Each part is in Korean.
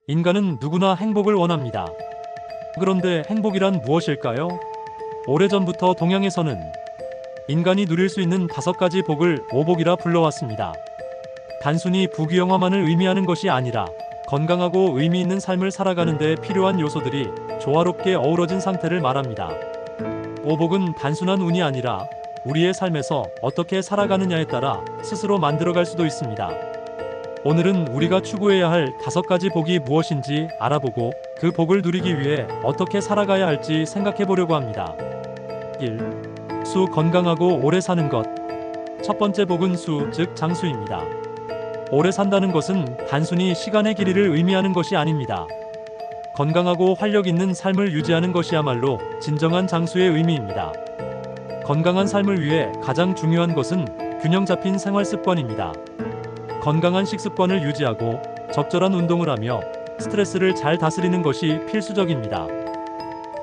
인간은 누구나 행복을 원합니다. 그런데 행복이란 무엇일까요? 오래전부터 동양에서는 인간이 누릴 수 있는 5가지 복을 오복이라 불러왔습니다. 단순히 부귀영화만을 의미하는 것이 아니라 건강하고 의미 있는 삶을 살아가는 데 필요한 요소들이 조화롭게 어우러진 상태를 말합니다. 오복은 단순한 운이 아니라 우리의 삶에서 어떻게 살아가느냐에 따라 스스로 만들어갈 수도 있습니다. 오늘은 우리가 추구해야 할 5가지 복이 무엇인지 알아보고 그 복을 누리기 위해 어떻게 살아가야 할지 생각해 보려고 합니다. 1. 수 건강하고 오래 사는 것. 첫 번째 복은 수, 즉 장수입니다. 오래 산다는 것은 단순히 시간의 길이를 의미하는 것이 아닙니다. 건강하고 활력 있는 삶을 유지하는 것이야말로 진정한 장수의 의미입니다. 건강한 삶을 위해 가장 중요한 것은 균형 잡힌 생활 습관입니다. 건강한 식습관을 유지하고 적절한 운동을 하며 스트레스를 잘 다스리는 것이 필수적입니다.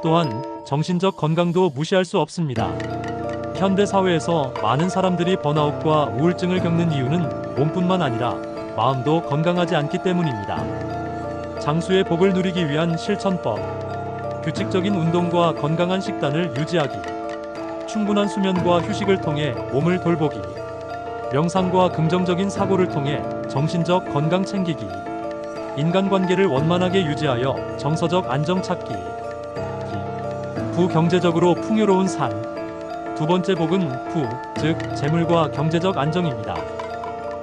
또한 정신적 건강도 무시할 수 없습니다. 현대 사회에서 많은 사람들이 번아웃과 우울증을 겪는 이유는 몸뿐만 아니라 마음도 건강하지 않기 때문입니다. 장수의 복을 누리기 위한 실천법. 규칙적인 운동과 건강한 식단을 유지하기. 충분한 수면과 휴식을 통해 몸을 돌보기. 명상과 긍정적인 사고를 통해 정신적 건강 챙기기. 인간관계를 원만하게 유지하여 정서적 안정 찾기. 부경제적으로 풍요로운 삶. 두 번째 복은 부, 즉 재물과 경제적 안정입니다.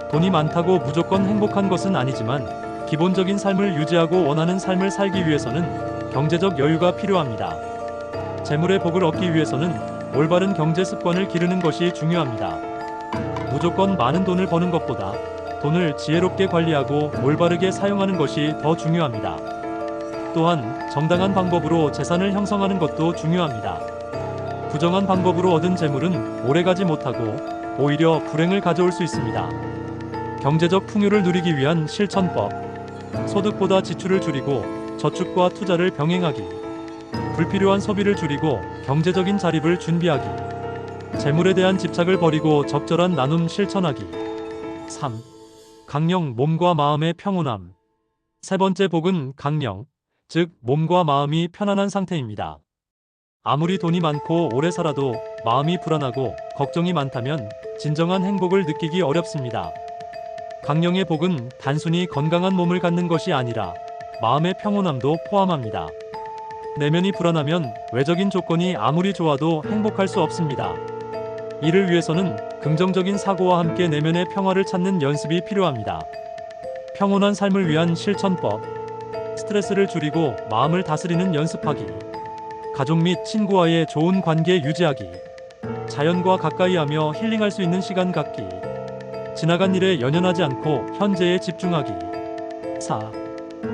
돈이 많다고 무조건 행복한 것은 아니지만 기본적인 삶을 유지하고 원하는 삶을 살기 위해서는 경제적 여유가 필요합니다. 재물의 복을 얻기 위해서는 올바른 경제 습관을 기르는 것이 중요합니다. 무조건 많은 돈을 버는 것보다 돈을 지혜롭게 관리하고 올바르게 사용하는 것이 더 중요합니다. 또한 정당한 방법으로 재산을 형성하는 것도 중요합니다. 부정한 방법으로 얻은 재물은 오래가지 못하고 오히려 불행을 가져올 수 있습니다. 경제적 풍요를 누리기 위한 실천법. 소득보다 지출을 줄이고 저축과 투자를 병행하기. 불필요한 소비를 줄이고 경제적인 자립을 준비하기. 재물에 대한 집착을 버리고 적절한 나눔 실천하기. 3. 강령, 몸과 마음의 평온함. 세 번째 복은 강령, 즉 몸과 마음이 편안한 상태입니다. 아무리 돈이 많고 오래 살아도 마음이 불안하고 걱정이 많다면 진정한 행복을 느끼기 어렵습니다. 강령의 복은 단순히 건강한 몸을 갖는 것이 아니라 마음의 평온함도 포함합니다. 내면이 불안하면 외적인 조건이 아무리 좋아도 행복할 수 없습니다. 이를 위해서는 긍정적인 사고와 함께 내면의 평화를 찾는 연습이 필요합니다. 평온한 삶을 위한 실천법. 스트레스를 줄이고 마음을 다스리는 연습하기. 가족 및 친구와의 좋은 관계 유지하기. 자연과 가까이 하며 힐링할 수 있는 시간 갖기. 지나간 일에 연연하지 않고 현재에 집중하기. 4.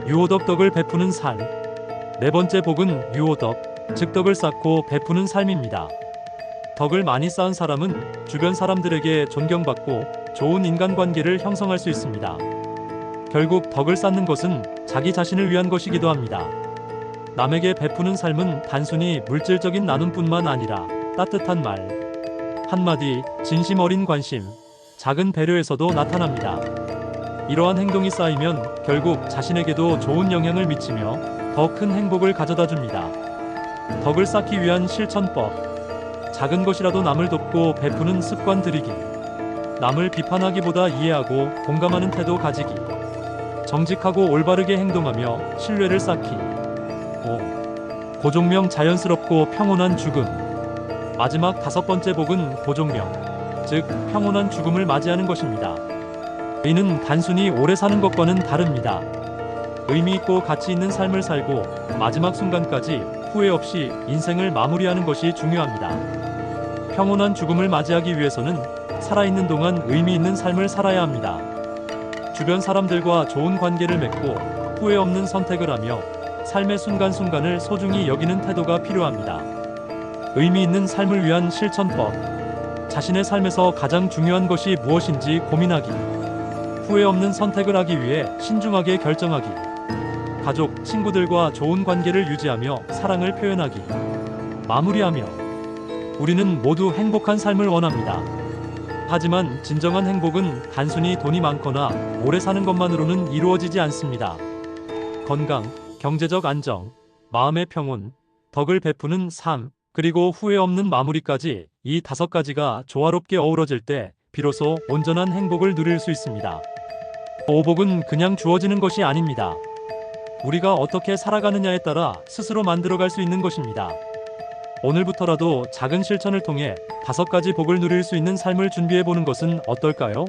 유호덕, 덕을 베푸는 삶. 네 번째 복은 유호덕, 즉 덕을 쌓고 베푸는 삶입니다. 덕을 많이 쌓은 사람은 주변 사람들에게 존경받고 좋은 인간관계를 형성할 수 있습니다. 결국 덕을 쌓는 것은 자기 자신을 위한 것이기도 합니다. 남에게 베푸는 삶은 단순히 물질적인 나눔뿐만 아니라 따뜻한 말, 한마디, 진심 어린 관심, 작은 배려에서도 나타납니다. 이러한 행동이 쌓이면 결국 자신에게도 좋은 영향을 미치며 더 큰 행복을 가져다 줍니다. 덕을 쌓기 위한 실천법. 작은 것이라도 남을 돕고 베푸는 습관 들이기. 남을 비판하기보다 이해하고 공감하는 태도 가지기. 정직하고 올바르게 행동하며 신뢰를 쌓기. 5. 고종명, 자연스럽고 평온한 죽음. 마지막 5번째 복은 고종명, 즉 평온한 죽음을 맞이하는 것입니다. 이는 단순히 오래 사는 것과는 다릅니다. 의미 있고 가치 있는 삶을 살고 마지막 순간까지 후회 없이 인생을 마무리하는 것이 중요합니다. 평온한 죽음을 맞이하기 위해서는 살아있는 동안 의미 있는 삶을 살아야 합니다. 주변 사람들과 좋은 관계를 맺고 후회 없는 선택을 하며 삶의 순간순간을 소중히 여기는 태도가 필요합니다. 의미 있는 삶을 위한 실천법. 자신의 삶에서 가장 중요한 것이 무엇인지 고민하기. 후회 없는 선택을 하기 위해 신중하게 결정하기. 가족, 친구들과 좋은 관계를 유지하며 사랑을 표현하기. 마무리하며 우리는 모두 행복한 삶을 원합니다. 하지만 진정한 행복은 단순히 돈이 많거나 오래 사는 것만으로는 이루어지지 않습니다. 건강, 경제적 안정, 마음의 평온, 덕을 베푸는 삶, 그리고 후회 없는 마무리까지 이 5가지가 조화롭게 어우러질 때 비로소 온전한 행복을 누릴 수 있습니다. 오복은 그냥 주어지는 것이 아닙니다. 우리가 어떻게 살아가느냐에 따라 스스로 만들어갈 수 있는 것입니다. 오늘부터라도 작은 실천을 통해 5가지 복을 누릴 수 있는 삶을 준비해보는 것은 어떨까요?